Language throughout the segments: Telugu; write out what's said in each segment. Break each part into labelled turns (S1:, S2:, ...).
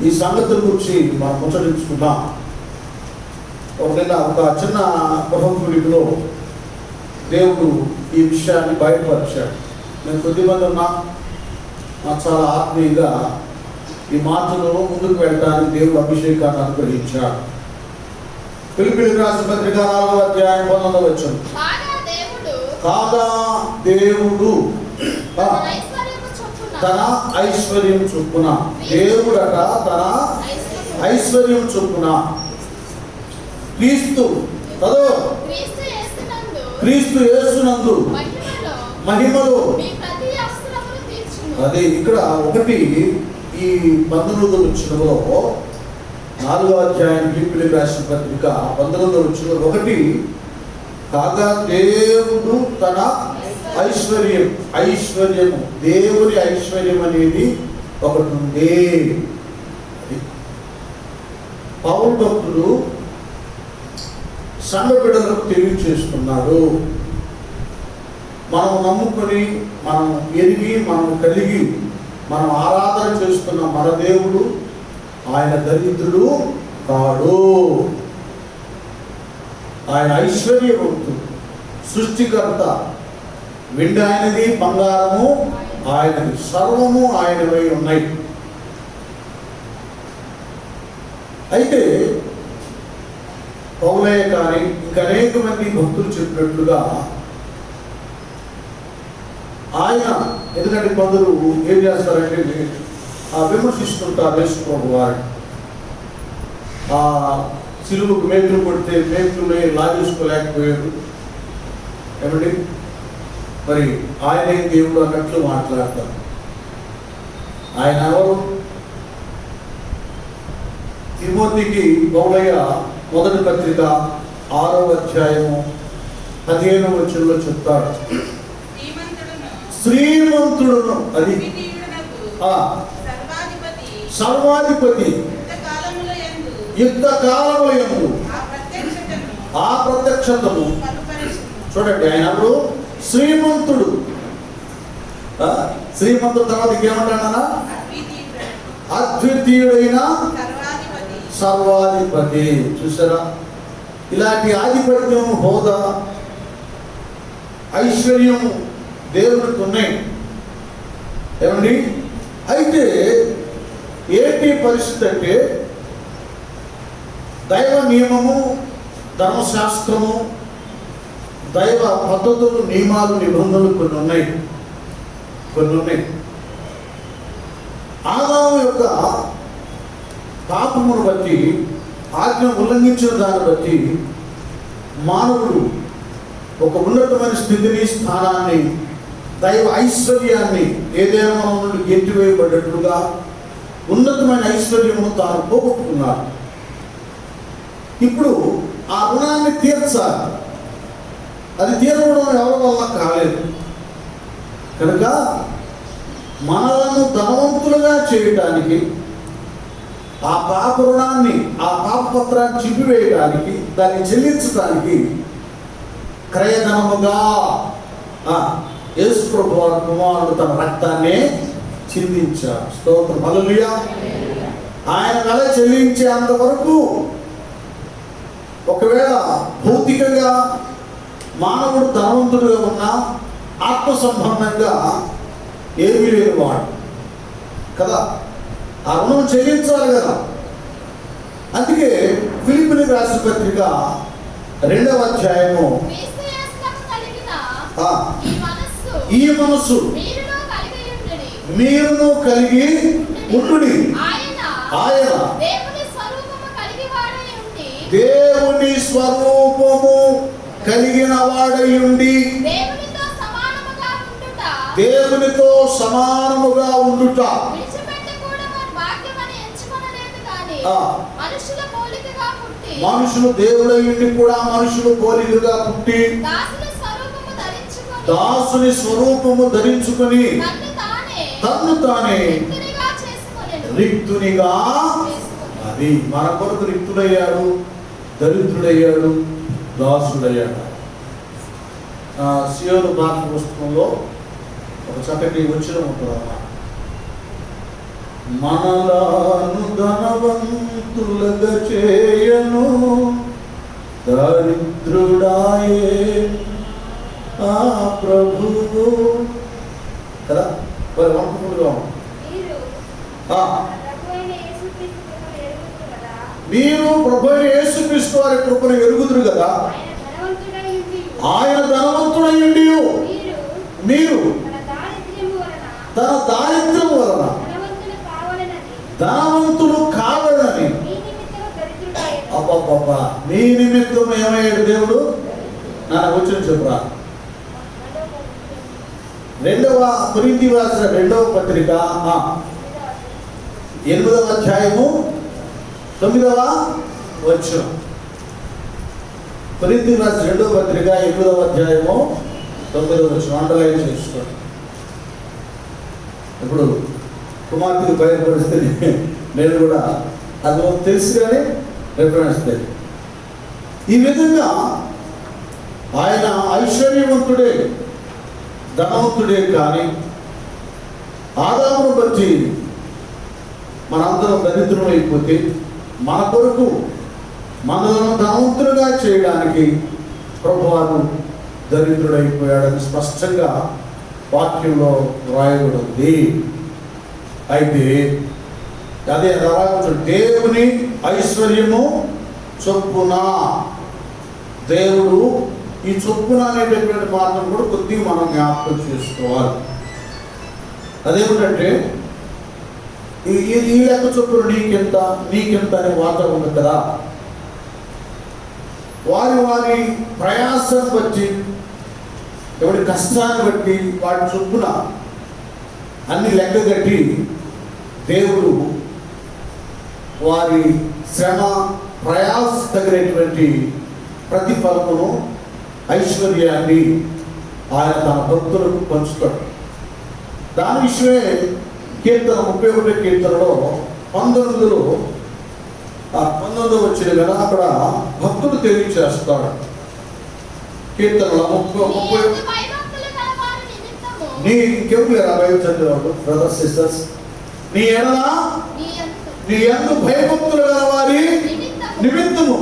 S1: ఈ సంగతుల గురించి మనం ముచ్చరించుకుందాం. ఒక చిన్న గృహకుడిలో దేవుడు ఈ విషయాన్ని బయటపరిచాడు. నేను కొద్దిమంది ఉన్నా నాకు చాలా ఆత్మీయంగా ఈ మాటలో ముందుకు వెళ్ళడానికి దేవుడు అభిషేకాన్ని అనుగ్రహించాడు. ఫిలిప్పీయులకు రాసిన పత్రిక 4వ అధ్యాయం 19వ వచనం. కాగా దేవుడు తన ఐశ్వర్యం చొప్పున, దేవుడట తన ఐశ్వర్యం చొప్పున క్రీస్తు యేసునందు మహిమలో. అదే ఇక్కడ ఒకటి ఈ 19వ వచనంలో 4వ అధ్యాయం ఫిలిప్పీయులకు రాసిన పత్రిక 19వ వచనంలో ఒకటి, కాగా దేవుడు తన ఐశ్వర్యము దేవుని ఐశ్వర్యం అనేది ఒకటి ఉంది. పౌలు భక్తుడు సంఘ బిడ్డలకు తెలియచేస్తున్నాడు. మనం నమ్ముకొని, మనం ఎరిగి, మనం కలిగి, మనం ఆరాధన చేస్తున్న మన దేవుడు ఆయన దరిద్రుడు కాడు. ఆయన ఐశ్వర్యవంతుడు, సృష్టికర్త. వెండి ఆయనది, బంగారము ఆయనది, సర్వము ఆయనవై ఉన్నాయి. అయితే పౌలయ్య కానీ ఇంకా అనేక మంది భక్తులు చెప్పినట్లుగా ఆయన, ఎందుకంటే కొందరు ఏం చేస్తారంటే విమర్శిస్తుంటారు యేసుప్రభు వారిని. సిలువకు మేకులు కొడితే మేకులు లాగేసుకోలేకపోయాడు ఏమండి, మరి ఆయనే దేవుడు అన్నట్లు మాట్లాడతారు. ఆయన ఎవరు? తిమోతికి పౌలయ్య మొదటి పత్రిక 6వ అధ్యాయము 15వ వచనంలో చెప్తాడు, శ్రీమంతుడును, అది సర్వాధిపతి యుద్ధ కాలములందు ఆ ప్రత్యక్షతను. చూడండి, ఆయన ఎవరు? శ్రీమంతుడు. శ్రీమంతుడు తర్వాత ఇంకేమంటాడా? అద్వితీయుడైన సర్వాధిపతి. చూసారా, ఇలాంటి ఆధిపత్యం, హోదా, ఐశ్వర్యం దేవుడికి ఉన్నాయి ఏమండి. అయితే ఏంటి పరిస్థితి అంటే, దైవ నియమము, ధర్మశాస్త్రము, దైవ పద్ధతులు, నియమాలు, నిబంధనలు కొన్ని ఉన్నాయి. ఆదాము యొక్క పాపమును బట్టి, ఆజ్ఞ ఉల్లంఘించిన దాన్ని బట్టి మానవుడు ఒక ఉన్నతమైన స్థితిని, స్థానాన్ని, దైవ ఐశ్వర్యాన్ని ఏదైనా మనం నుండి గెంటివేయబడ్డట్లుగా ఉన్నతమైన ఐశ్వర్యమును తాను పోగొట్టుకున్నాడు. ఇప్పుడు ఆ రుణాన్ని తీర్చాలి. అది తీరవడం ఎవరి వల్ల కాలేదు కనుక మనలను ధనవంతులుగా చేయటానికి, ఆ పాప రుణాన్ని, ఆ పాప పత్రాన్ని చింపివేయడానికి, దాన్ని చెల్లించడానికి క్రయధనముగా యేసుప్రభు వారి కుమారుడు తన రక్తాన్ని చిందించాడు. స్తోత్రం, హల్లెలూయా. ఆయన వెల చెల్లించేంత వరకు ఒకవేళ భౌతికంగా మానవుడు ధనవంతుడుగా ఉన్నా, ఆత్మ సంబంధంగా ఏమీ లేని వాడు కదా, ఆ రుణం చెల్లించాలి కదా. అందుకే ఫిలిప్పీయులకు రాసిన పత్రిక 2వ అధ్యాయము, ఈ మనస్సు మీరును కలిగి ఉండుడి. ఆయన దేవుని స్వరూపము కలిగిన వాడై ఉండి దేవునితో సమానముగా ఉండుట. మనుషులు దేవుడై ఉండి కూడా మనుషులు పోలికగా పుట్టి దాసుని స్వరూపము ధరించుకుని తన్ను తానే రిక్తునిగా, అది మన కొరకు రిక్తుడయ్యాడు, దరిద్రుడయ్యాడు, దాసుడయ్యాడు. సియోను ప్రార్థన పుస్తకంలో ఒక చక్కటి వచనం ఉంటుందన్నమాట. మనలాను ధనవంతులుగా చేయను, దరిద్రుడాయే ఆ ప్రభువు కదా. మరి వంటఫుల్గా మీరు ప్రభు యేసుక్రీస్తు వారి కృపను ఎరుగుదురు కదా. ఆయన ధనవంతుడయ్యుండి మీరు తన దారిద్ర్యం వలన ధనవంతులు కావాలని అబ్బబ్బబ్బా మీ నిమిత్తం ఏమయ్యాడు దేవుడు? నా వచ్చిన చెప్పురా. 2వ కొరింథీ రాసిన 2వ పత్రిక 8వ అధ్యాయము 9వ వచనం. కొరింథీ రాసిన 2వ పత్రిక 8వ అధ్యాయము 9వ వచనం అండర్లైన్ చేసుకోండి. ఇప్పుడు కుమార్తెకు బయలుపరిస్తే నేను కూడా అది తెలుసు కానీ రిఫరెన్స్ తెలియదు. ఈ విధంగా ఆయన ఐశ్వర్యవంతుడే, ధనవంతుడే కానీ ఆదామును బట్టి మనందరం దరిద్రం అయిపోతే మన కొరకు మనలను ధనవంతులుగా చేయడానికి ప్రభువారు దరిద్రుడైపోయాడని స్పష్టంగా వాక్యంలో వ్రాయబడింది. అయితే అదే దేవుని ఐశ్వర్యము చొప్పున, దేవుడు ఈ చొప్పున అనేటటువంటి మాటను కూడా కొద్దిగా మనం జ్ఞాపకం చేసుకోవాలి. అదేమిటంటే ఈ లెక్క చొప్పున నీకెంత అనే వార్త ఉంది కదా. వారి ప్రయాసం బట్టి, ఎవరి కష్టాన్ని బట్టి వాటి చొప్పున అన్ని లెక్క కట్టి దేవుడు వారి శ్రమ ప్రయాస తగినటువంటి ప్రతిఫలమును, ఐశ్వర్యాన్ని ఆయన తన భక్తులకు పంచుతాడు. దాని విషయమే కీర్తన 31వ కీర్తనలో 19వ వచ్చిన కదా అక్కడ భక్తుడు తెలియచేస్తాడు. కీర్తనలో 30 నీ ఇంకెవరు లేరా బైబిల్ చదివేవాడు? బ్రదర్స్ సిస్టర్స్, నీ యందు భయభక్తులు గల వారి నిమిత్తము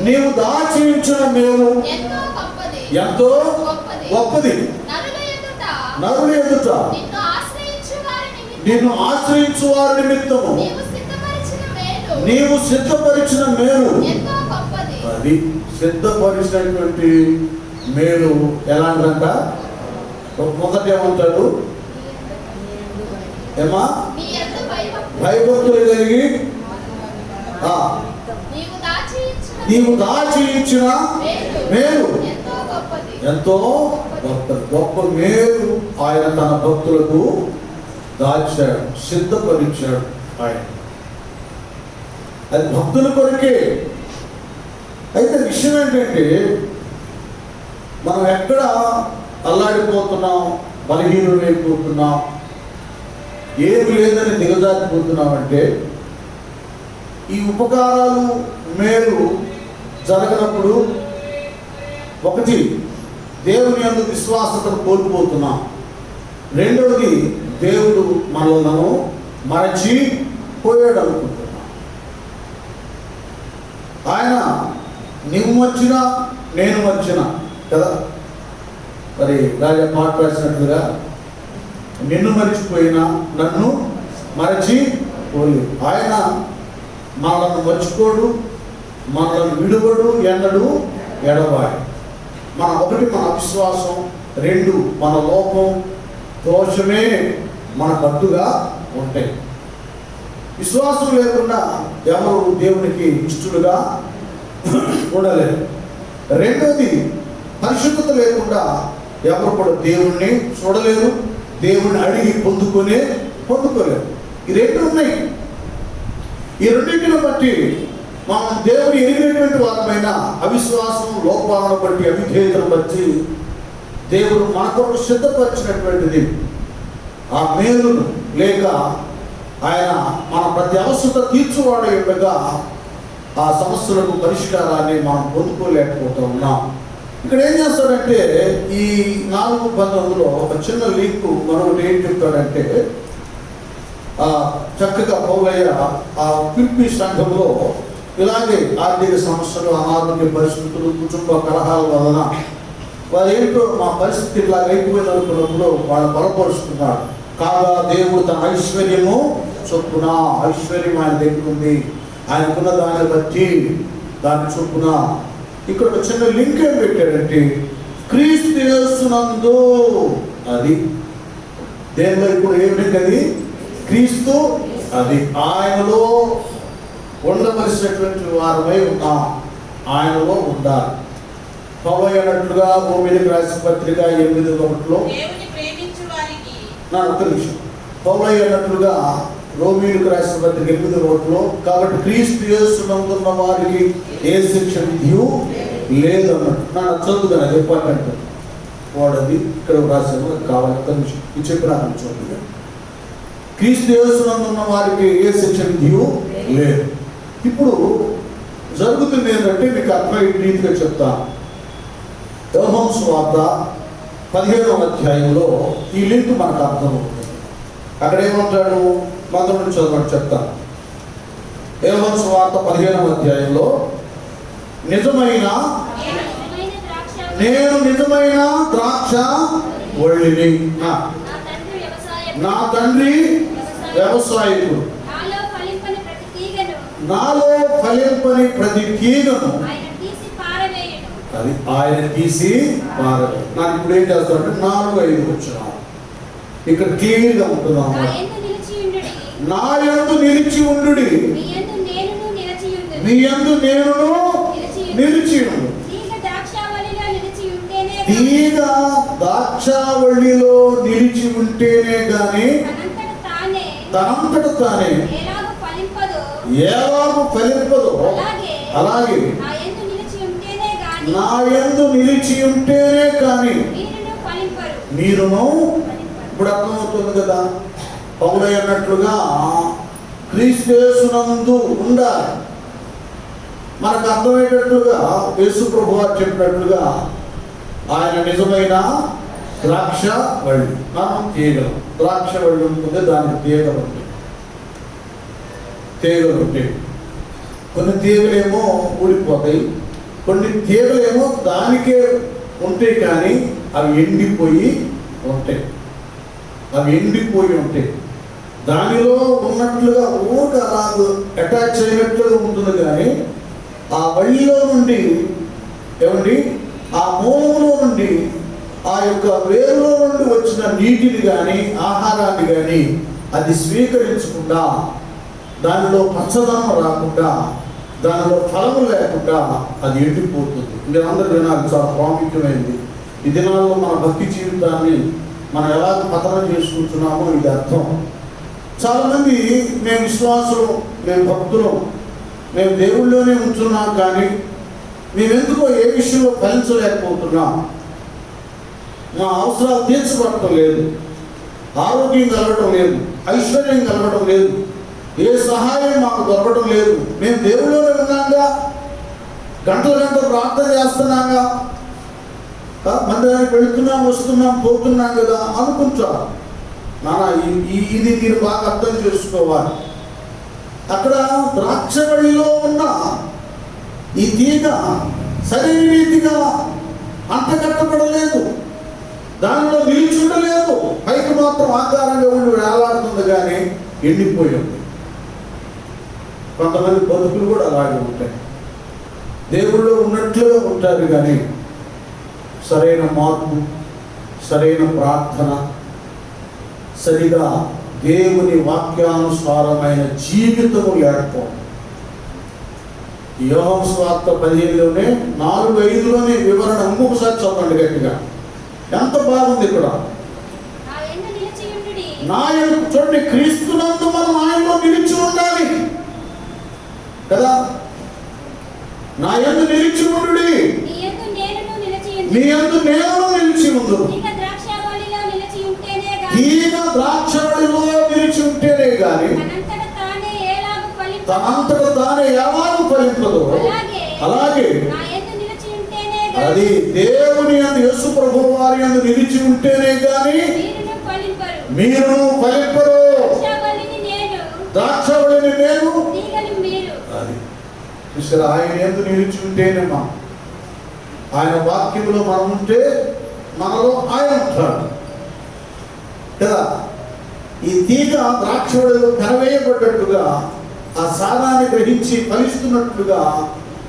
S1: నీవు దాచించిన మేలు ఎంతో గొప్పది. నరుల ఎదుట నిన్ను ఆశ్రయించు వారి నిమిత్తము నీవు సిద్ధపరిచిన మేలు, అది సిద్ధపరిచినటువంటి మేలు ఎలాంటిదంట? మొదట ఏమంటాడు? ఏమా భయభక్తులు కలిగి నీవు దాచి ఇచ్చిన మేలు ఎంతో గొప్ప మేలు ఆయన తన భక్తులకు దాచాడు, సిద్ధపరిచాడు. ఆయన అది భక్తుల కొరకే. అయితే విషయం ఏంటంటే మనం ఎక్కడ అల్లాడిపోతున్నాం, బలహీనులైపోతున్నాం, ఏమి లేదని దిగజారిపోతున్నాం అంటే ఈ ఉపకారాలు మేలు జరగనప్పుడు ఒకటి దేవుని యందు విశ్వాసతను కోల్పోతున్నాం, రెండవది దేవుడు మనలను మరచిపోయాడు అనుకుంటున్నాం. ఆయన నువ్వు వచ్చినా నేను వచ్చినా కదా. మరి రాజా పాట రాసినట్లుగా నిన్ను మర్చిపోయినా నన్ను మరచిపోలేదు. ఆయన మనలను మర్చిపోడు, మనలను విడువడు, ఎన్నడు ఎడవాడు. ఒకటి మన అవిశ్వాసం, రెండు మన లోపం దోషమే మన కట్టుగా ఉంటాయి. విశ్వాసం లేకుండా ఎవరు దేవునికి ఇష్టలుగా ఉండలేరు. రెండోది పరిశుద్ధత లేకుండా ఎవరు కూడా దేవుణ్ణి చూడలేరు, దేవుణ్ణి అడిగి పొందుకోలేరు. ఈ రెండు ఉన్నాయి. ఈ రెండింటిని బట్టి మనం దేవుని ఎరిగినటువంటి వారమైన అవిశ్వాసం, లోపాలను బట్టి, అవిధేయతను బట్టి దేవుడు మన కొరకు సిద్ధపరిచినటువంటిది ఆ మేలును లేక ఆయన మన ప్రతి అవసరత తీర్చువాడు ఉండగా ఆ సమస్యలకు పరిష్కారాన్ని మనం పొందుకోలేకపోతూ ఉన్నాం. ఇక్కడ ఏం చేస్తాడంటే ఈ 4:19లో ఒక చిన్న లీక్ మరొకటి ఏం చెప్తాడంటే చక్కగా పౌలయ్య ఆ పిలిపి సంఘంలో ఇలాగే ఆర్థిక సమస్యలు, అనారోగ్య పరిస్థితులు, కుటుంబ కలహాల వలన వారేంటో మా పరిస్థితి ఇలాగ అయిపోయిన అనుకున్నప్పుడు వాళ్ళు బలపరుస్తున్నారు. కాగా దేవుడు తన ఐశ్వర్యము చొప్పున, ఐశ్వర్యం ఆయన దగ్గర ఉంది, ఆయనకున్న దాన్ని బట్టి దాని చొప్పున. ఇక్కడ ఒక చిన్న లింక్ ఏం పెట్టాడంటే క్రీస్తు యేసునందు, అది దేనిలో ఇప్పుడు ఏమిటి, అది క్రీస్తు, అది ఆయనలో ఉండవలసినటువంటి వారమై ఉన్నాం, ఆయనలో ఉండాలి. పౌలయ్య అన్నట్లుగా రోమీయులకు రాసిన పత్రిక 8:1 నా ఒక్క నిమిషం. పౌలయ్య అన్నట్లుగా రోమీయులకు రాసిన పత్రిక 8:1 కాబట్టి క్రీస్తు యేసునందున్న వారికి ఏ శిక్ష విధియు లేదన్నట్టు నా చదువుగా అది ఇంపార్టెంట్ వాడది ఇక్కడ రాశాను, కావాలి ఒక్క నిమిషం ఇది చెప్పిన చదువుగా. క్రీస్తు యేసునందున్న వారికి ఏ శిక్ష విధియు లేదు. ఇప్పుడు జరుగుతుంది ఏంటంటే మీకు అర్థమయ్యే రీతిగా చెప్తాను. యోహాను సువార్త 15వ అధ్యాయంలో ఈ లింక్ మనకు అర్థమవుతుంది. అక్కడ ఏమంటాడు, మొదటి నుంచి చదవని చెప్తాను. యోహాను సువార్త 15వ అధ్యాయంలో నేను నిజమైన ద్రాక్ష వల్లిని, నా తండ్రి వ్యవసాయకుడు, నాలో ఫలింపని ప్రతి తీగను అది ఆయన తీసి పారవేయు. నాకు ఇప్పుడు ఏం చేస్తానంటే 4-5 వచ్చినాం ఇక్కడ క్లియర్గా ఉంటున్నాము. నా యందు నిలిచి ఉండుడి, మీ యందు నేనును నిలిచి ఉండు. తీగ ద్రాక్షావళిలో నిలిచి ఉంటేనే గాని తనంతట తానే ఎలాగూ ఫలింపదు, అలాగే నా యందు నిలిచి ఉంటేనే కానీ మీరును. ఇప్పుడు అర్థమవుతుంది కదా, పౌలయ్య అన్నట్లుగా క్రీస్తు యేసునందు ఉండాలి. మనకు అర్థమయ్యేటట్లుగా యేసు ప్రభువు చెప్పినట్లుగా ఆయన నిజమైన ద్రాక్ష వల్లి, మనం తీగలు. ద్రాక్ష వల్లి ఉంటుంది, దానికి తీగలు ఉంటాయి. కొన్ని తీగలేమో ఊడిపోతాయి, కొన్ని తీగలేమో దానికే ఉంటాయి కానీ అవి ఎండిపోయి ఉంటాయి. దానిలో ఉన్నట్లుగా ఊరిక అలాగ అటాచ్ అయినట్లుగా ఉంటుంది కానీ ఆ వల్లిలో నుండి ఆ మూలంలో నుండి ఆ యొక్క వేరులో నుండి వచ్చిన నీటిని కానీ ఆహారాన్ని కానీ అది స్వీకరించకుండా, దానిలో పచ్చదనం రాకుండా, దానిలో ఫలము లేకుండా అది ఎండిపోతుంది. మీరందరూ వినాలి, చాలా ప్రాముఖ్యమైనది. ఈ దినాల్లో మన భక్తి జీవితాన్ని మనం ఎలా పతనం చేసుకుంటున్నామో ఇది అర్థం. చాలామంది మేము విశ్వాసులు, మేము భక్తులు, మేము దేవుళ్ళలోనే ఉంటున్నాం కానీ మేమెందుకో ఏ విషయంలో ఫలించలేకపోతున్నాం. మా అవసరాలు తీర్చబడటం లేదు, ఆరోగ్యం కలగడం లేదు, ఐశ్వర్యం కలగడం లేదు, ఏ సహాయం మాకు దొరకడం లేదు. మేము దేవుళ్ళలోనే ఉన్నాగా, గంటలు ప్రార్థన చేస్తున్నాగా, మందిరానికి వెళుతున్నాం, వస్తున్నాం, పోతున్నాం కదా అనుకుంటా. ఇది మీరు బాగా అర్థం చేసుకోవాలి. అక్కడ ద్రాక్షవల్లిలో ఉన్న ఈ తీగ సరైన రీతిగా అంటగట్టబడలేదు, దానిలో నిలిచుండలేదు, పైకి మాత్రం ఆకారంగా ఉండి వేలాడుతుంది కానీ ఎండిపోయి ఉంది. కొంతమంది బతుకులు కూడా అలాగే ఉంటాయి, దేవుళ్ళు ఉన్నట్లుగా ఉంటారు కానీ సరైన మార్పు, సరైన ప్రార్థన, సరిగా దేవుని వాక్యానుసారమైన జీవితము లేకపోవడం. యోహాను సువార్త 15లోనే 4:5లోనే వివరణ ఇంకొకసారి చదవండి గట్టిగా, ఎంత బాగుంది ఇక్కడ. నా యందు చూడండి, క్రీస్తునందు మనం ఆయనలో నిలిచి ఉండాలి కదా. నా యందు నిలిచి ఉండుడి, మీ యందు నేను నిలిచి ఉండు. తీగ ద్రాక్షవల్లిలో నిలిచి ఉంటేనే గాని తనంతట తానే ఎలాగూ ఫలింపదు, అలాగే అది దేవుని యందు యేసు ప్రభువు వారి యందు నిలిచి ఉంటేనే గాని మీరును ఫలింపరు. చూసారు, ఆయన యందు నిలిచి ఉంటేనేమా, ఆయన వాక్యంలో మనం ఉంటే మనలో ఆయన ఉంటాడు కదా. ఈ తీగ ద్రాక్షలో కనవేయబడ్డట్టుగా ఆ సారాన్ని గ్రహించి ఫలిస్తున్నట్లుగా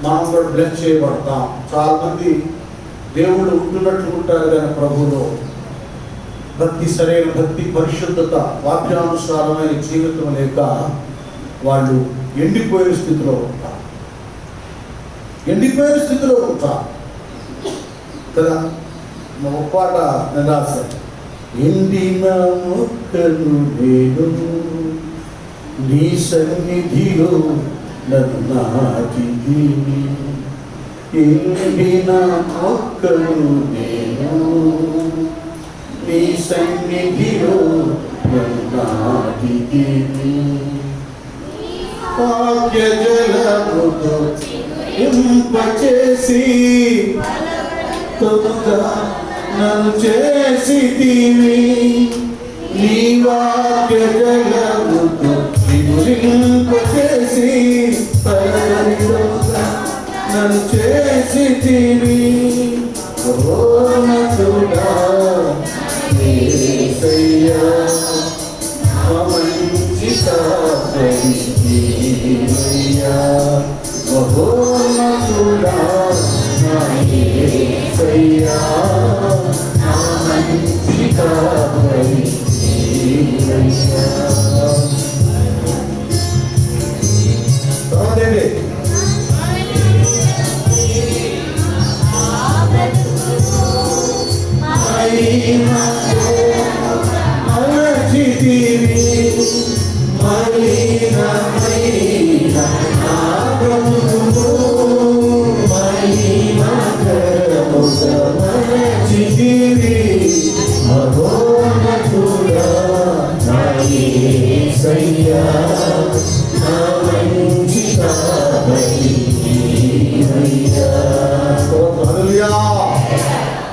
S1: మనం కూడా బ్లెస్ చేయబడతాం. చాలా మంది దేవుళ్ళు ఉంటున్నట్లు ఉంటారు కానీ ప్రభువులో భక్తి, సరైన భక్తి, పరిశుద్ధత, వాక్యానుసారమైన జీవితం లేక వాళ్ళు ఎండిపోయిన స్థితిలో ఉంటారు. ఎండిపోయిన స్థితిలో ఉంటారు కదా. ఒక పాట నేను రాశాను, ఎండిన మొక్కలు నేను నీ సన్నిధిలో నన్ను నాటితిని. ఎండిన మొక్కలు నేను నీ సన్నిధిలో నన్ను నాటితిని. వాక్య జలముతో ఇంపచేసి తొలుగా నన్ను చేసితివి. నీ వాక్య జలముతో ఇంపచేసి నన్ను చేసితివి. ఓనతుడా యేసయ్యా మంచి కాపరియా. మహోన్నతుడా యేసయ్యా మంచి కాపరియా. కాదండి,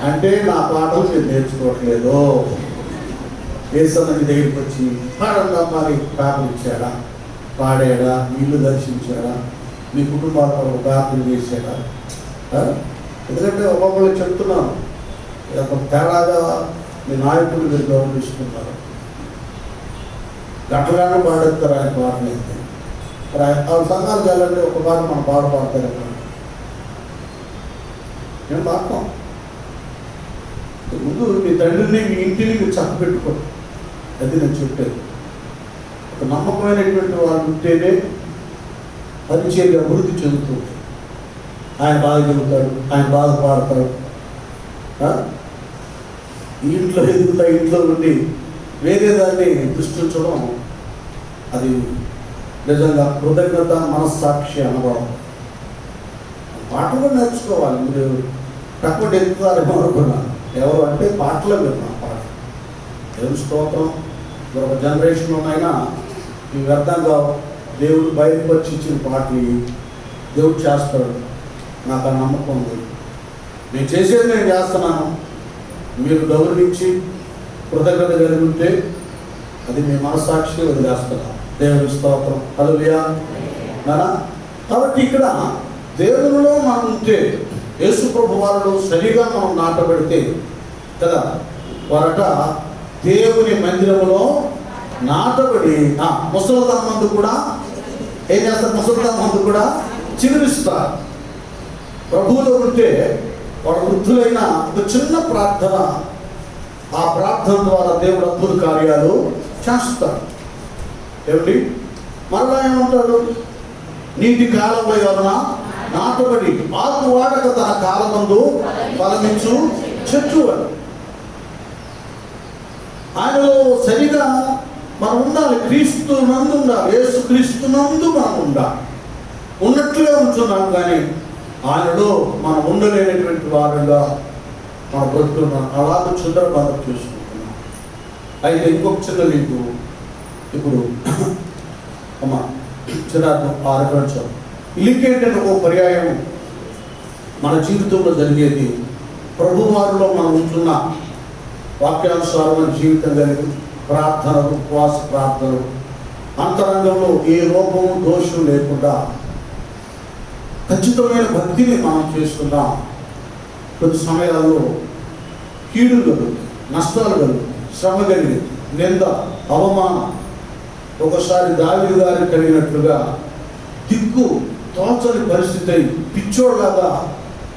S1: అంటే నా పాటలు మీరు నేర్చుకోవట్లేదు. ఏసన్నకి దగ్గరికి వచ్చి పాడంగా మరి ప్రార్థన ఇచ్చాడా, పాడాడా, ఇల్లు దర్శించాడా, మీ కుటుంబాలతో ప్రార్థన చేశాడా? ఎందుకంటే ఒక్కొక్కళ్ళు చెప్తున్నాను, ఒక తేడాగా మీ నాయకులు మీరు గౌరవిస్తున్నారు. గట్లగానే పాడేస్తారు ఆయన పాటలు అయితే. ఆ సంఘాలు వెళ్ళండి, ఒక పాట మన పాట పాడతారు. నేను పాడతాం. ముందు మీ తండ్రిని, మీ ఇంటిని మీరు చక్కబెట్టుకోండి. అది నేను చెప్పేది. ఒక నమ్మకమైనటువంటి వాళ్ళు ఉంటేనే పరిచయం అభివృద్ధి చెందుతుంది. ఆయన బాగా చెబుతాడు, ఆయన బాగా పాడతాడు. ఇంట్లో ఎదుగుతా, ఇంట్లో ఉండి వేరే దాన్ని దృష్టించడం అది నిజంగా కృతజ్ఞత, మనస్సాక్షి అనుభవం. పాటలు కూడా నేర్చుకోవాలి. మీరు తక్కువ ఎదుగుతారేమో అనుకున్నాను. ఎవరు అంటే పాటలో విన్నాం. పాట దేవుని స్తోత్రం. ఒక జనరేషన్లోనైనా ఈ వ్యర్థంగా దేవుడు బయలుపరిచి ఇచ్చిన పాటలు దేవుడు చేస్తాడు. నాకు ఆ నమ్మకం ఉంది. నేను చేసేది నేను చేస్తున్నాను. మీరు గౌరవించి కృతజ్ఞత కలిగి ఉంటే అది మీ మనస్సాక్షి వదిలేస్తున్నాను. దేవుని స్తోత్రం. హల్లెలూయా. కాబట్టి ఇక్కడ దేవునిలో మనం ఉంటే, యేసు ప్రభు వారిలో సరిగా మనం నాటబెడితే కదా, వారట దేవుని మందిరంలో నాటబడి ముసలిదాం మందు కూడా ఏం చేస్తారు? ముసలిదాం మందు కూడా చిగురిస్తారు. ప్రభువులో ఉంటే వాడు వృద్ధులైన ఒక చిన్న ప్రార్థన, ఆ ప్రార్థన ద్వారా దేవుడు అద్భుత కార్యాలు చేస్తాడు. ఏమిటి? మరలా ఏమంటాడు? నీటి కాలంలో ఎవరన్నా నాటబడి ఆకు వాడక తన కాలమందు ఫలమించు చెట్టు అని. ఆయనలో సరిగా మనం ఉండాలి. క్రీస్తు నందు ఉండాలి. యేసు క్రీస్తు నందు మనం ఉండాలి. ఉన్నట్లుగా ఉంటున్నాం కానీ ఆయనలో మనం ఉండలేనటువంటి వారుగా మనం బ్రతుకున్నాం. అలాగే చుందరబాధ చేసుకుంటున్నాం. అయితే ఇంకొక చిన్న లింకు ఇప్పుడు అమ్మా చిరాకు ఆరగించాం. లింక్ ఏంటంటే ఒక పర్యాయం మన జీవితంలో జరిగేది. ప్రభువారిలో మనం ఉంటున్న వాక్యానుసారమైన జీవితం కలిగి ప్రార్థనలు, ఉపవాస ప్రార్థనలు, అంతరంగంలో ఏ లోపము, దోషం లేకుండా ఖచ్చితమైన భక్తిని మనం చేసుకుందాం. కొన్ని సమయాల్లో కీడులు కలుగుతాయి, నష్టాలు కలుగుతాయి, శ్రమ కలిగి, నింద, అవమానం. ఒకసారి దావీదు గారికి కలిగినట్లుగా దిక్కు తోచని పరిస్థితి అయి పిచ్చోళ్ళలాగా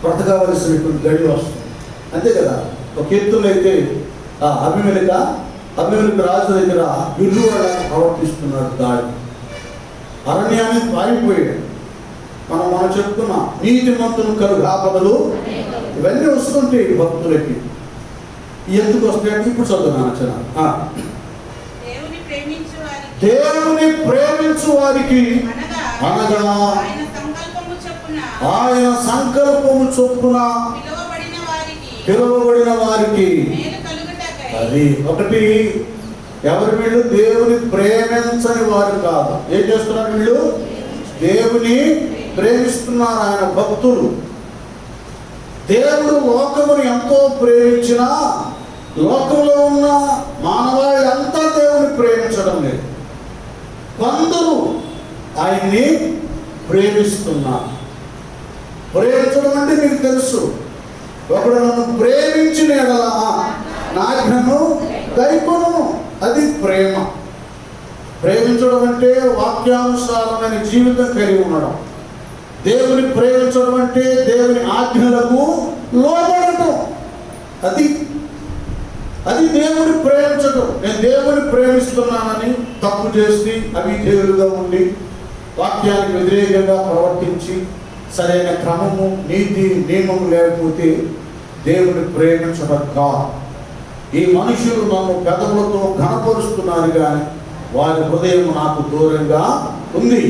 S1: బ్రతకవలసినటువంటి గడి వస్తుంది. అంతే కదా. ఒక కీర్తనలో అయితే అభిమేలక రాజు దగ్గర విల్లువలా ప్రవర్తిస్తున్నాడు దావీదు. అరణ్యానికి పారిపోయాడు. మనం చెప్తున్నాం, నీతిమంతులు కలుగు ఆపదలు ఇవన్నీ వస్తుంటాయి భక్తులకి. ఎందుకు వస్తాయంటే ఇప్పుడు చదువున్నాను చాలా. దేవుని ప్రేమించు వారికి అనగా ఆయన సంకల్పము చొప్పున పిలువబడిన వారికి. అది ఒకటి. ఎవరు వీళ్ళు? దేవుని ప్రేమించని వారు కాదు. ఏం చేస్తున్నారు వీళ్ళు? దేవుని ప్రేమిస్తున్నారు. ఆయన భక్తులు. దేవుడు లోకముని ఎంతో ప్రేమించినా లోకంలో ఉన్న మానవాళి అంతా దేవుని ప్రేమించడం లేదు. కొందరు ఆయన్ని ప్రేమిస్తున్నారు. ప్రేమించడం అంటే మీకు తెలుసు. ఒకడు నన్ను ప్రేమించిన ఎడల నా ఆజ్ఞను గైకొనును. అది ప్రేమ. ప్రేమించడం అంటే వాక్యానుసారమైన జీవితం కలిగి ఉండడం. దేవుని ప్రేమించడం అంటే దేవుని ఆజ్ఞలకు లోబడటం. అది దేవుని ప్రేమించడం. నేను దేవుని ప్రేమిస్తున్నానని తప్పు చేసి అవిధేయులుగా ఉండి వాక్యానికి వ్యతిరేకంగా ప్రవర్తించి సరైన క్రమము, నీతి, నియమం లేకపోతే దేవుని ప్రేమించడం కాదు. ఈ మనుషులు నన్ను పెదవులతో ఘనపరుస్తున్నారు కానీ వారి హృదయం నాకు దూరంగా ఉంది.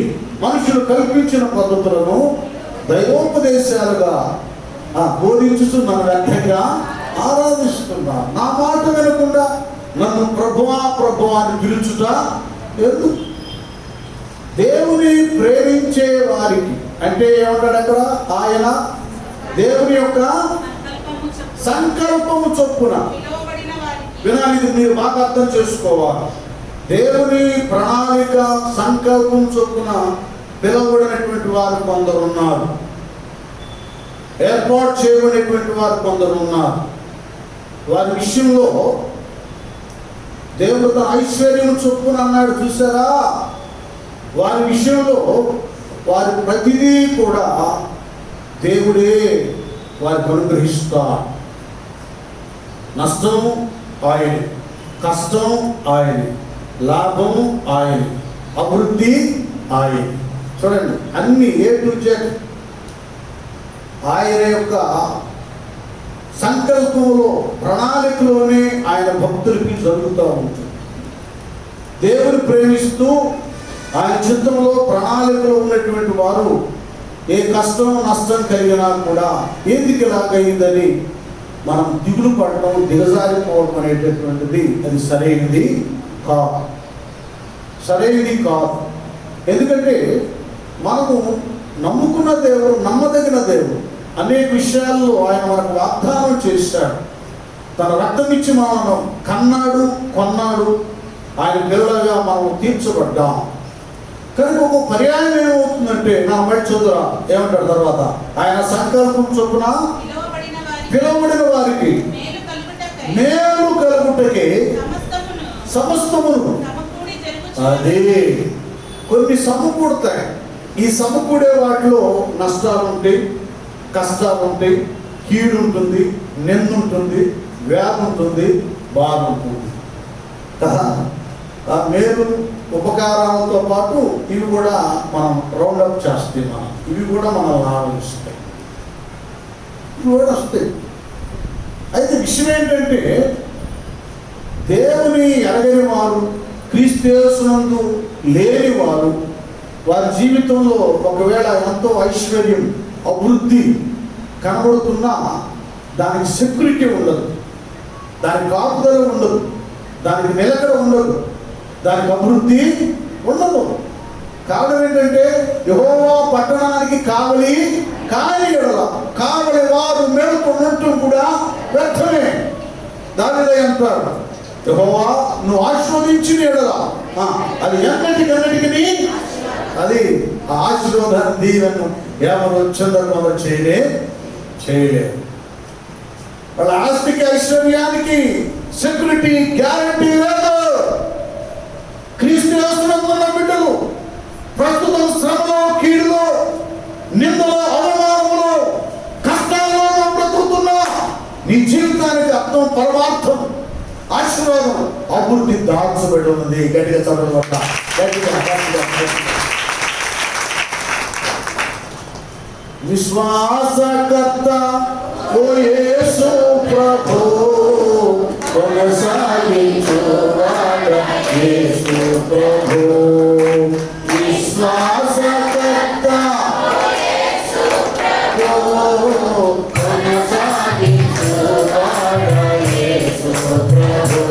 S1: మనుషులు కల్పించిన పద్ధతులను దైవోపదేశాలుగా బోధించుతూ నన్ను వ్యర్థంగా ఆరాధిస్తున్నారు. నా మాట వినకుండా నన్ను ప్రభువా ప్రభువా అని పిలుచుట ఎందుకు? దేవుని ప్రేమించే వారికి అంటే ఏమంటాడు అక్కడ? ఆయన దేవుని యొక్క సంకల్పము చొప్పున. వినాలి, ఇది మీరు బాగా అర్థం చేసుకోవాలి. దేవుని ప్రణాళిక సంకల్పం చొప్పున పిలువబడినటువంటి వారు కొందరు ఉన్నారు. ఏర్పాటు చేయబడినటువంటి వారు కొందరు ఉన్నారు. వారి విషయంలో దేవుడు తన ఐశ్వర్యం చొప్పున అన్నాడు. చూసారా? వారి విషయంలో వారి ప్రతిదీ కూడా దేవుడే వారికి అనుగ్రహిస్తాడు. నష్టము ఆయనే, కష్టం ఆయనే, లాభము ఆయనే, అభివృద్ధి ఆయనే. చూడండి, అన్ని ఏ టు జెడ్ ఆయన యొక్క సంకల్పంలో, ప్రణాళికలోనే ఆయన భక్తులకి జరుగుతూ ఉంటుంది. దేవుని ప్రేమిస్తూ ఆయన చిత్తంలో, ప్రణాళికలో ఉన్నటువంటి వారు ఏ కష్టం, నష్టం కలిగినా కూడా ఎందుకు ఇలాగైందని మనం దిగులు పడడం, దిగజారిపోవడం అనేటటువంటిది అది సరైనది కాదు. సరైనది కాదు. ఎందుకంటే మనము నమ్ముకున్న దేవుడు నమ్మదగిన దేవుడు. అనేక విషయాల్లో ఆయన మనకు వాగ్దానం చేశాడు. తన రక్తం ఇచ్చి మనను కన్నాడు, కొన్నాడు. ఆయన పిల్లలుగా మనం తీర్చబడ్డాం. కనుక ఒక పర్యాయం ఏమవుతుందంటే, నా బయట చదువురా ఏమంటాడు తర్వాత? ఆయన సంకల్పం చొప్పున పిలువబడిన వారికి మేలు కలుగుటకే సమస్తమును. అదే కొన్ని సమకూడతాయి. ఈ సమకూడే వాటిలో నష్టాలు ఉంటాయి, కష్టాలు ఉంటాయి, కీడు ఉంటుంది, నింద ఉంటుంది, వ్యాధి ఉంటుంది, బాధ ఉంటుంది కదా. ఆ మేలు ఉపకారాలతో పాటు ఇవి కూడా మనం రౌండప్ చేస్తాయి. ఇవి కూడా మనం ఆలోచిస్తాయి, ఇవి కూడా వస్తాయి. అయితే విషయం ఏంటంటే, దేవుని ఎరగని వారు, క్రీస్తు యేసునందు లేని వారు, వారి జీవితంలో ఒకవేళ ఎంతో ఐశ్వర్యం, అభివృద్ధి కనబడుతున్నా దానికి సెక్యూరిటీ ఉండదు, దానికి కాపుదల ఉండదు, దానికి నిలకడ ఉండదు, దానికి అభివృద్ధి ఉండదు. కారణం ఏంటంటే, యెహోవా పట్టణానికి కావలి కాని ఎడల కావలి వారు మేలుకొన్నట్టు కూడా వ్యర్థమే. దానిలో అంటారు, యెహోవా నువ్వు ఆశీర్వదించిన ఎడల అది ఎన్నటికన్నిటికి అది ఆ ఆశీర్వాదాన్ని దీవెను ఎవరు వచ్చిందో చేయలేదు. వాళ్ళ ఆస్తికి ఐశ్వర్యానికి సెక్యూరిటీ గ్యారంటీ లేదు. క్రీస్తు యేసునందున్న బిడ్డలు ప్రస్తుతం శ్రమలో, కీడులో, నిందలో, అవమానంలో, కష్టాల్లో బ్రతుకుతున్నా నీ జీవితానికి అర్థం, పరమార్థం, ఆశీర్వాదం, అభివృద్ధి దాల్చబడి ఉన్నది. గట్టిగా చదవడం విశ్వాసకర్త ఓ యేసు ప్రభు కొనసాగించువాడా యేసు ప్రభు. విశ్వాసకర్త కొనసాగించువాడా యేసు ప్రభు.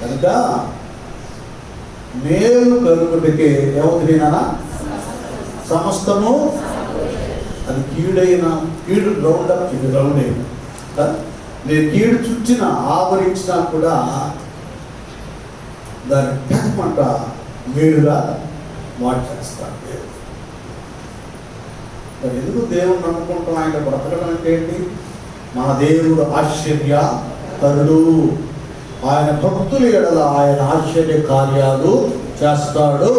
S1: కనుక మేలు కలుగుటకే ఏమవుతుందనా సమస్తము. అది కీడు రౌండ్ అప్, ఇది రౌండ్ అయిన నేను కీడు చుట్టిన ఆవరించినా కూడా దాన్ని టక్మంట మేలుగా మార్చేస్తాను. మరి ఎందుకు దేవుడు నమ్ముకుంటాం? ఆయన బ్రతకడం అంటే ఏంటి? మన దేవుడు ఆశ్చర్యకరుడు. ఆయన భక్తుల ఎడల ఆయన ఆశ్చర్య కార్యాలు చేస్తాడు.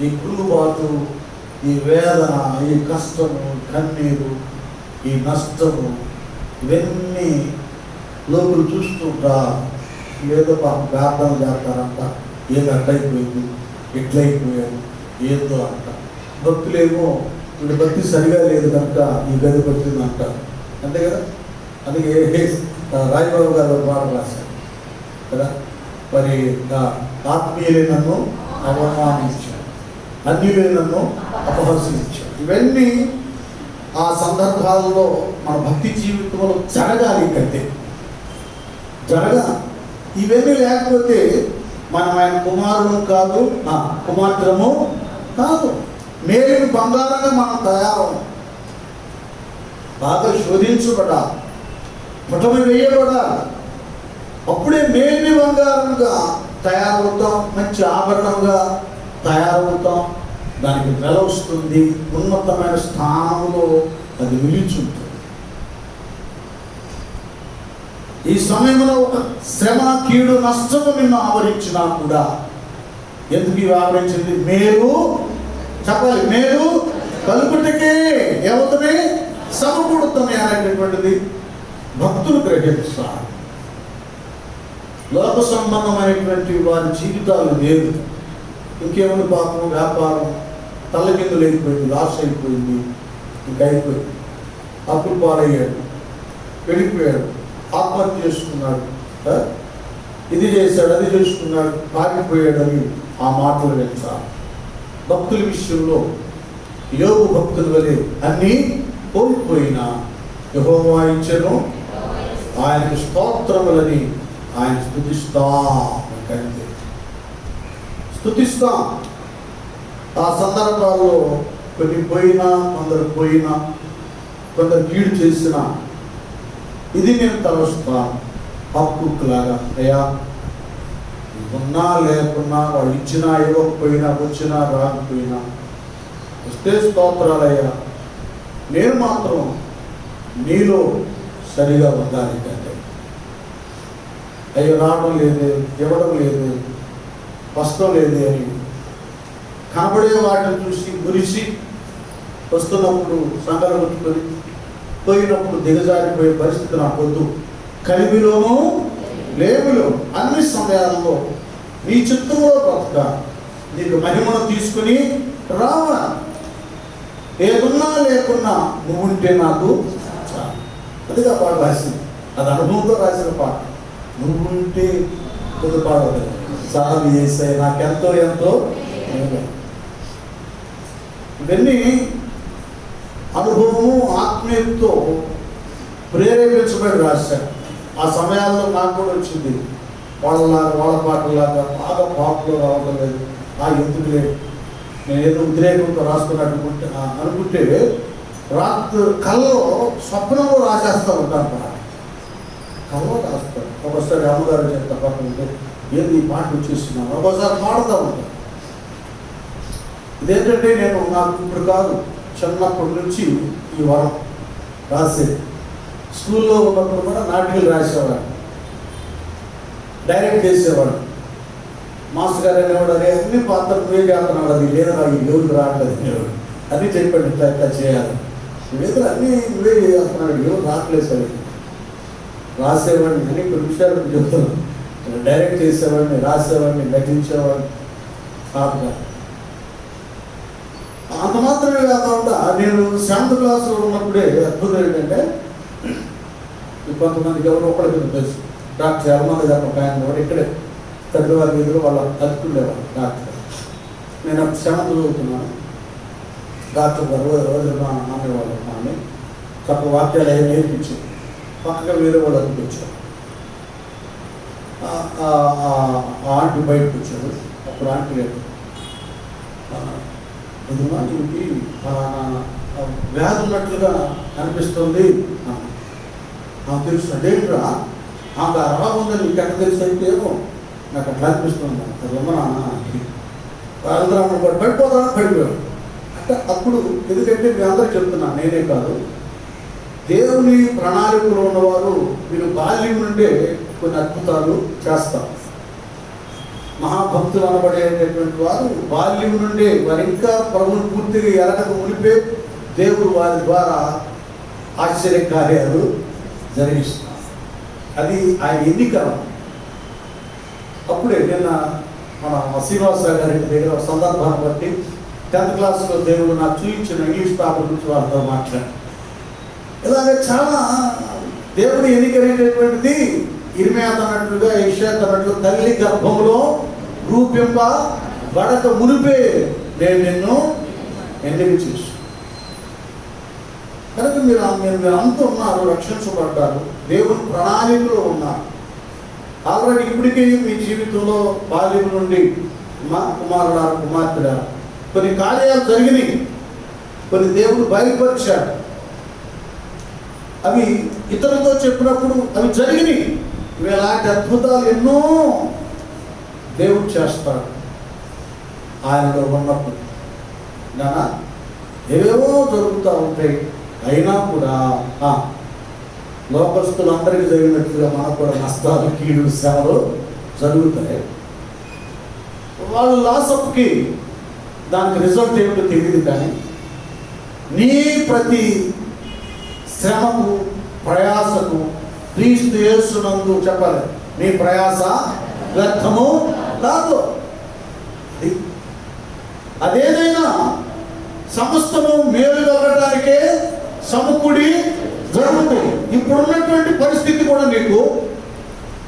S1: ఈ కుళ్ళుబాటు, ఈ వేదన, ఈ కష్టము, కన్నీరు, ఈ నష్టము, ఇవన్నీ లోకులు చూస్తుంటా ఏదో ప్రార్థన చేస్తారంట, ఏదో అడ్డైపోయింది, ఎట్లయిపోయాడు, ఏదో అంట. భక్తులేమో వీడి భక్తి సరిగా లేదు కనుక ఈ గది పడుతుంది అంటారు, అంతే కదా. అందుకే రాజబాబు గారు పాట రాశారు కదా, మరి ఆత్మీయులే నన్ను అవమానించారు, అన్యులే నన్ను అపహసించారు. ఇవన్నీ ఆ సందర్భాల్లో మన భక్తి జీవితంలో జరగాలి. కంటే జరగాలి. ఇవన్నీ లేకపోతే మనం ఆయన కుమారుడు కాదు, కుమార్తెము కాదు. మేలిమి బంగారంగా మనం తయారం, బాగా శోధించబడాలి, పుటమి వేయబడాలి. అప్పుడే మేలిమి బంగారంగా తయారవుతాం, మంచి ఆభరణంగా తయారవుతాం. దానికి వెల వస్తుంది, ఉన్నతమైన స్థానంలో అది నిలిచుంటుంది. ఈ సమయంలో ఒక శ్రమ, కీడు, నష్టము నిన్ను ఆవరించినా కూడా, ఎందుకు ఇవి ఆవరించింది? మేలు చెప్పాలి, మేలు కలుగుటకే ఏమవుతుంది? సమకూడుతుంది అనేటటువంటిది భక్తులు గ్రహిస్తారు. లోక సంబంధమైనటువంటి వారి జీవితాలు వేరు. ఇంకేముంది పాపం, వ్యాపారం తల్లకిందులు అయిపోయింది, లాస్ అయిపోయింది, ఇంకా అయిపోయింది. అప్పులు పాలయ్యాడు, వెళ్ళిపోయాడు, ఆత్మహత్య చేసుకున్నాడు, ఇది చేశాడు, అది చేసుకున్నాడు, పారిపోయాడని ఆ మాటలు వెళ్తారు. భక్తుల విషయంలో యోగు భక్తుల వలె అన్నీ కోల్పోయినా యెహోవా ఇచ్చెను, ఆయనకు స్తోత్రములని ఆయన స్తుతిస్తాం. ఆ సందర్భాల్లో కొన్ని పోయినా, కొందరు కీడు చేసిన ఇది నేను తలుస్తాను. హక్కులాగా, అయ్యా ఉన్నా లేకున్నా, వాళ్ళు ఇచ్చినా ఇవ్వకపోయినా, వచ్చినా రాకపోయినా, వస్తే స్తోత్రాలయ్యా, నేను మాత్రం నీలో సరిగా ఉండాలి. కంటే అయ్యో రావడం లేదే, ఇవ్వడం లేదే, వస్తం లేదే అని కనబడే వాటిని చూసి గురిసి వస్తున్నప్పుడు సంగలు కొట్టుకొని, పోయినప్పుడు దిగజారిపోయే పరిస్థితి నాకు వద్దు. కలిమిలోనూ లేమిలో అన్ని సమయాల్లో నీ చిత్తంలో బ్రతక, నీకు మహిమను తీసుకుని రావా. ఏదున్నా లేకున్నా నువ్వు ఉంటే నాకు చాలు. అదిగా పాట రాసింది, అది అనుభవంతో రాసిన పాట. నువ్వు ఉంటే కొద్ది పాడదు, చాలు చేసాయి నాకెంతో ఎంతో. ఇవన్నీ అనుభవము, ఆత్మీయతతో ప్రేరేపించబడి రాశారు. ఆ సమయాల్లో నాకు కూడా వచ్చింది, వాళ్ళ పాటలాగా బాగా పాపులర్ రావడం లేదు. ఎందుకు లేదు, నేను ఏదో ఉద్రేకంతో రాసుకున్నట్టు అనుకుంటే రాత్రి కల్లో స్వప్నంలో రాసేస్తూ ఉంటాను. పాట కల్లో రాస్తాను. ఒకసారి అమ్మగారు చెప్తా పాట ఉంటే, ఏది ఈ పాట వచ్చేస్తున్నాను, ఒకసారి పాడుతూ ఉంటాను. ఇదేంటంటే నాకు ఇప్పుడు కాదు, చిన్నప్పటి నుంచి ఈ వరం రాసేది. స్కూల్లో ఉన్నప్పుడు కూడా నాటికలు రాసేవాడు, డైరెక్ట్ చేసేవాడు. మాస్టర్ గారు అనేవాడు, అదే అన్ని పాత్రలు నువ్వే చేస్తున్నాడు, అది లేదా ఎవరికి రావట్లేదు అనేవాడు. అన్నీ చెప్పాడు, ఇట్లా చేయాలి, లేదు అన్నీ నువ్వే చేస్తున్నాడు, ఎవరు రావట్లేదు. సరే రాసేవాడిని అన్ని కొన్ని విషయాలు చెప్తున్నాను. డైరెక్ట్ చేసేవాడిని, రాసేవాడిని, నటించేవాడిని. కాదుగా అంత మాత్రమే కాకుండా నేను 7th క్లాస్లో ఉన్నప్పుడే అద్భుతం ఏంటంటే, కొంతమందికి ఎవరు ఒకరికి తెలుసు, డాక్టర్ ఎర్మంది గారు ఒక ఆయన కూడా ఇక్కడే పెద్దవారి వీధిలో వాళ్ళ అతుకుండేవాళ్ళు డాక్టర్. నేను 7th చదువుతున్నాను. డాక్టర్ గారు రోజు అనేవాళ్ళు అని తక్కువ వాక్యాలు అవి నేర్పించి పక్కగా వేరే వాళ్ళు అనిపించారు. ఆంటీ బయటకు వచ్చారు. అప్పుడు ఆంటీ లేదు, దీనికి వ్యాధి ఉన్నట్లుగా అనిపిస్తుంది నాకు తెలుసు. అదేంట్రా నాకు అలా ఉందని నీకు ఎక్కడ తెలుసు అయితే ఏమో నాకు అట్లా అనిపిస్తుంది. అందరూ పడిపోయాడు అంటే అప్పుడు. ఎందుకంటే మీ అందరూ చెప్తున్నాను, నేనే కాదు, దేవుని ప్రణాళికలో ఉన్నవారు మీరు బాల్యం నుండే కొన్ని అద్భుతాలు చేస్తారు. మహాభక్తులు అనబడేటటువంటి వారు బాల్యం నుండి వారు ఇంకా ప్రభువును పూర్తిగా ఎరగక మునిపే దేవుడు వారి ద్వారా ఆశ్చర్య కార్యాలు జరిగిస్తున్నారు. అది ఆయన ఎన్నిక. అప్పుడే నిన్న మన శ్రీనివాస గారి దగ్గర సందర్భాన్ని బట్టి 10th క్లాస్లో దేవుడు నాకు చూపించిన ఇంగ్లీష్ పేపర్ గురించి వాళ్ళతో మాట్లాడారు. ఇలాగే చాలా దేవుడు ఎన్నికనేటటువంటిది ఇర్మియా అన్నట్లుగా, యెషయా అన్నట్లుగా తల్లి గర్భంలో రూపింపబడక మునిపే నేను నిన్ను ఎన్నిక చేసు. కనుక మీరు అంతా ఉన్నారు, రక్షించబడ్డారు, దేవుని ప్రణాళికలో ఉన్నారు. ఆల్రెడీ ఇప్పటికే మీ జీవితంలో బాల్యం నుండి కుమారుడా కుమార్తెడా కొన్ని కార్యాలు జరిగినాయి, కొన్ని దేవుడు బయలుపరిచాడు. అవి ఇతరులతో చెప్పినప్పుడు అవి జరిగినాయి. ఇలాంటి అద్భుతాలు ఎన్నో దేవుడు చేస్తాడు ఆయనలో ఉన్నప్పుడు. నానా ఏవేవో జరుగుతూ ఉంటాయి. అయినా కూడా లోకస్తులందరికీ జరిగినట్లుగా మనకు కూడా నష్టాలు, కీడు, శ్రమలు జరుగుతాయి. వాళ్ళ లాసప్కి దానికి రిజల్ట్ ఏమిటో తెలియదు. కానీ నీ ప్రతి శ్రమకు, ప్రయాసకు క్రీస్తు యేసునందు చెప్పాలి, నీ ప్రయాస వ్యర్థము కాదు. అదేదైనా సమస్తము మేలు కలగడానికే సమకూడి జరుగుతుంది. ఇప్పుడున్నటువంటి పరిస్థితి కూడా నీకు,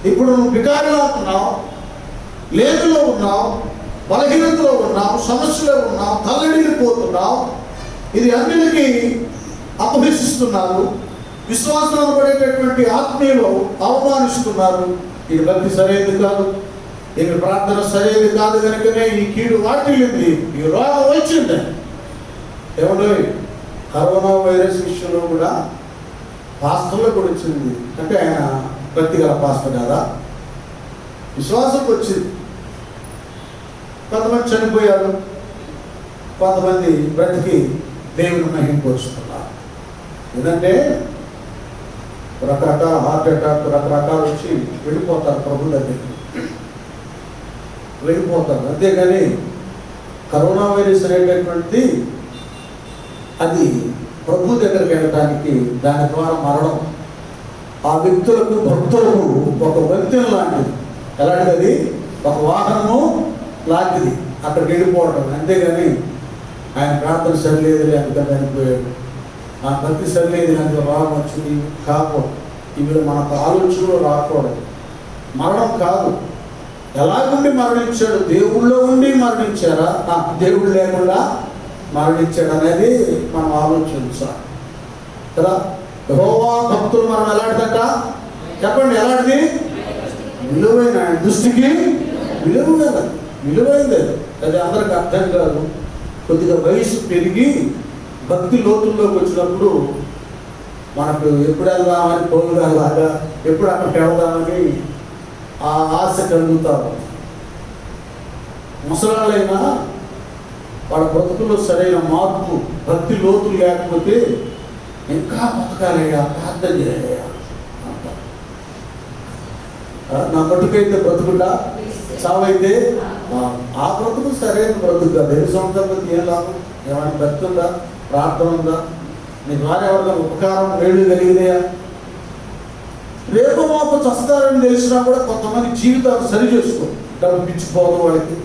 S1: ఇప్పుడు నువ్వు వికారంగా ఉన్నావు, లేదులో ఉన్నావు, బలహీనతలో ఉన్నావు, సమస్యలో ఉన్నావు, తల్లడిల్లిపోతున్నావు. ఇది అన్నిటికీ అపహసిస్తున్నారు. విశ్వాసాలు పడేటటువంటి ఆత్మీయులు అవమానిస్తున్నారు. ఇది భక్తి సరైనది కాదు, ఇది ప్రార్థన సరైనది కాదు. కనుకనే ఈ కీడు వాటిల్లింది, ఈ రోగం వచ్చింది. ఏమంటే కరోనా వైరస్ విషయంలో కూడా పాస్టర్లో కూడా వచ్చింది. అంటే ఆయన భక్తి గల పాస్టర్ కదా, విశ్వాసం వచ్చింది. కొంతమంది చనిపోయారు, కొంతమంది బ్రతికి దేవుని మహింపరుస్తున్నారు. ఎందుకంటే రకరకాల హార్ట్ అటాక్ రకరకాలు వచ్చి వెళ్ళిపోతారు, ప్రభు దగ్గరికి వెళ్ళిపోతారు. అంతేగాని కరోనా వైరస్ అనేటటువంటిది అది ప్రభు దగ్గరికి వెళ్ళడానికి, దాని ద్వారా మరణం ఆ వ్యక్తులకు, భక్తులకు ఒక వంతెన లాంటిది. ఎలాంటిది? ఒక వాహనము లాంటిది, అక్కడికి వెళ్ళిపోవడం. అంతేగాని ఆయన ప్రార్థన సరిలేదు అందుకని చనిపోయాడు, ఆ భక్తి సరిలేదు అందులో రోగం వచ్చింది కాకూడదు. ఇవి మనకు ఆలోచనలో రాకూడదు. మరణం కాదు. ఎలాగుండి మరణించాడు? దేవుళ్ళో ఉండి మరణించారా, దేవుడు లేకుండా మరణించాడు అనేది మనం ఆలోచించాలి కదా. యెహోవా భక్తులు మనం ఎలాంటిదట చెప్పండి, ఎలాంటిది? విలువైన, ఆయన దృష్టికి విలువైంది. అది అందరికి అర్థం కాదు. కొద్దిగా వయసు పెరిగి భక్తి లోతుల్లోకి వచ్చినప్పుడు మనకు ఎప్పుడు వెళ్దామని, పోగులాగా ఎప్పుడు అక్కడికి వెళ్దామని ఆ ఆశ కలుగుతారు. ముసలాళ్ళైనా వాళ్ళ బ్రతుకుల్లో సరైన మార్పు, భక్తి లోతులు లేకపోతే ఇంకా బతకాలయ్యా, ప్రార్థన చేయాలయ్యా అంటారు. నా బ్రతుకైతే బ్రతుకుడా, చావైతే ఆ బ్రతుకు సరైన బ్రతుకు కాదు. 2 సంవత్సరాల బట్టి ఏం లాభం? ఏమైనా భక్తి ఉందా, ప్రార్థన ఉందా, నీ ద్వారా ఎవరికైనా ఉపకారం వేడు కలిగినాయా? రేపు మాకు చస్తారని తెలిసినా కూడా కొంతమంది జీవితాలు సరి చేసుకో, డబ్బు పిచ్చిపోదు, వాళ్ళకి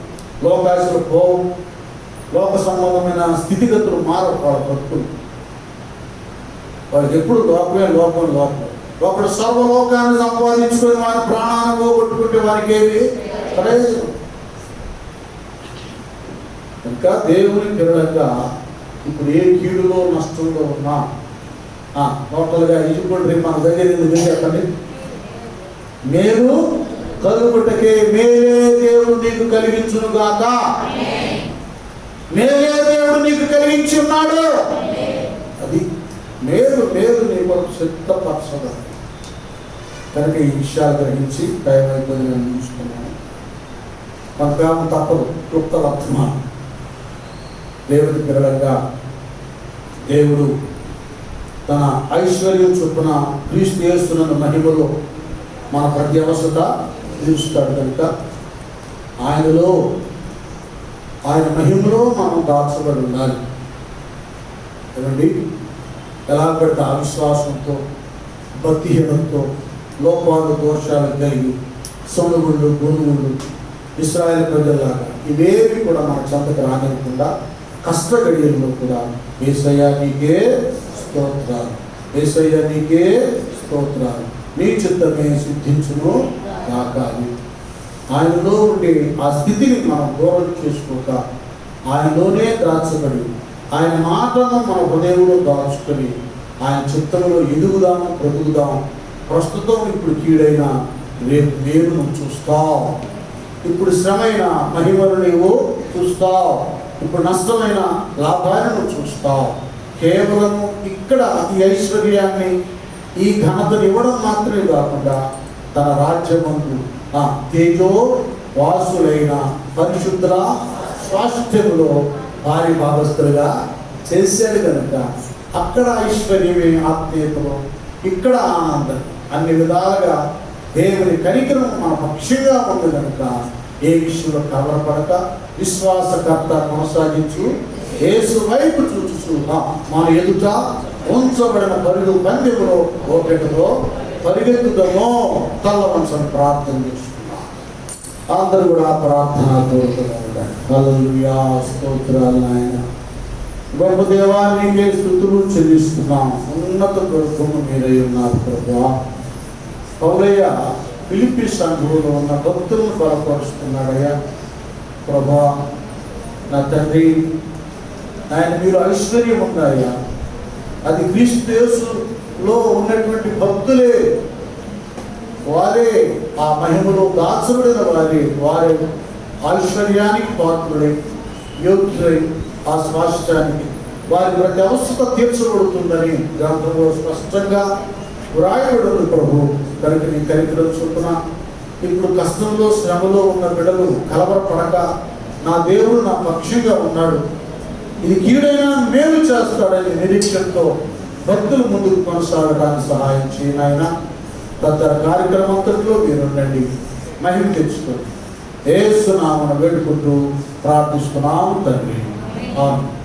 S1: లోకాశలు పోవు, లోక సంబంధమైన స్థితిగతులు మారవు వాళ్ళ బ్రతుకులు. వాళ్ళకి ఎప్పుడు లోకమే లోకం. ఒకడు సర్వలోకాన్ని సంపాదించుకొని వారి ప్రాణాన్ని పోగొట్టుకుంటే వారికి ఏమి ప్రయోజనం? ఇంకా దేవుని పిల్లలుగా ఇప్పుడు ఏ కీడులో, నష్టంలో ఉన్నా టోటల్గా ఇచ్చుకోండి. మన దగ్గర ఎందుకు చెప్పండి, మేలు కలుగుటకే మేలే దేవుడు నీకు కలిగించును గాక. మేలే దేవుడు నీకు కలిగించి ఉన్నాడు. అది మేలు నీ కొరకు సిద్ధపరచదు. కనుక ఈ విషయాలు గ్రహించి టైం అయిపోయింది నేను చూసుకున్నాను. కొంతకాలం తప్పదు, క్లుప్త వర్తమానం. దేవుడి పిల్లలుగా దేవుడు తన ఐశ్వర్యం చొప్పున క్రీస్తు యేసునందు మహిమలో మన ప్రతి అవసరత తీరుస్తాడు. కనుక ఆయనలో, ఆయన మహిమలో మనం దాచబడి ఉండాలి. ఏమండి, ఎలా పెడితే అవిశ్వాసంతో, భక్తిహీనంతో, లోపాలు, దోషాలు కలిగి సొనుగుళ్ళు, గుణుగుళ్ళు ఇశ్రాయేలు ప్రజల్లాగా ఇవేవి కూడా మన చెంతకు రానివ్వకుండా కష్ట గడియల్లో కూడా యేసయ్యా నీకే స్తోత్రాలు, యేసయ్యా నీకే స్తోత్రాలు, నీ చిత్తమే సిద్ధించును గాక. ఆయనలో ఉండే ఆ స్థితిని మనం దూరం చేసుకోక ఆయనలోనే దాచబడి ఆయన మాటను మన హృదయంలో దాచుకొని ఆయన చిత్తంలో ఎదుగుదాం, బ్రతుకుదాం. ప్రస్తుతం ఇప్పుడు కీడైన రేపు మేలును చూస్తావు. ఇప్పుడు శ్రమైన మహిమను నీవు చూస్తావు. ఇప్పుడు నష్టమైన లాభాన్ని నువ్వు చూస్తావు. కేవలం ఇక్కడ ఈ ఐశ్వర్యాన్ని, ఈ ఘనతను ఇవ్వడం మాత్రమే కాకుండా తన రాజ్యమందు తేజో వాసులైన పరిశుద్ధుల స్వాస్థ్యములో భారీ భాగస్థులుగా చేశాడు కనుక అక్కడ ఐశ్వర్యమే ఆత్మీయతలో, ఇక్కడ ఆనందం. అన్ని విధాలుగా దేవుని కనికరం మన పక్షంగా ఉంది కనుక ఏ విషయంలో కలవరపడక విశ్వాసకర్త కొనసాగించు, యేసు వైపు చూచు మన ఎదుట ఉంచబడిన పరుగు పందెములో ఓపెటలో పరిగెత్తుదమో తల్లవంచం ప్రార్థన చేస్తున్నాం. అందరూ కూడా ప్రార్థన కోరుతున్నాం. హల్లెలూయా, స్తోత్రాలు నాయన. గొప్ప దేవానికి స్తుతులు చెల్లిస్తున్నాం. ఉన్నత కొడుకును మీరై ఉన్నారు ప్రభువా. పౌలయ్య ఫిలిప్పీ సంఘంలో ఉన్న భక్తులను బలపరుస్తున్నాడయ్యా ప్రభువా. నా తండ్రి, ఆయన మీరు ఐశ్వర్యం ఉన్నాయా, అది క్రీస్తు యేసులో ఉన్నటువంటి భక్తులే, వారే ఆ మహిమలో దాచబడిన వారే ఐశ్వర్యానికి పాత్రులై యోగ్యులై ఆ స్వాస్థ్యానికి వారి ప్రతి అవస్థ తీర్చబడుతుందని గ్రంథంలో స్పష్టంగా వ్రాయబడుతుంది ప్రభు. కనుక నీ కనికరం చొప్పున ఇప్పుడు కష్టంలో శ్రమలో ఉన్న బిడ్డలు కలవరపడక నా దేవుడు నా పక్షంగా ఉన్నాడు, ఇది కీడైనా మేలు చేస్తాడని నిరీక్షణతో భక్తులు ముందుకు కొనసాగడానికి సహాయం చేయనాయన. తదితర కార్యక్రమంతట్లో మీరుండండి, మహిమ తెచ్చుకోండి. యేసు నామమున వేడుకుంటూ ప్రార్థిస్తున్నాము తండ్రి. ఆమేన్.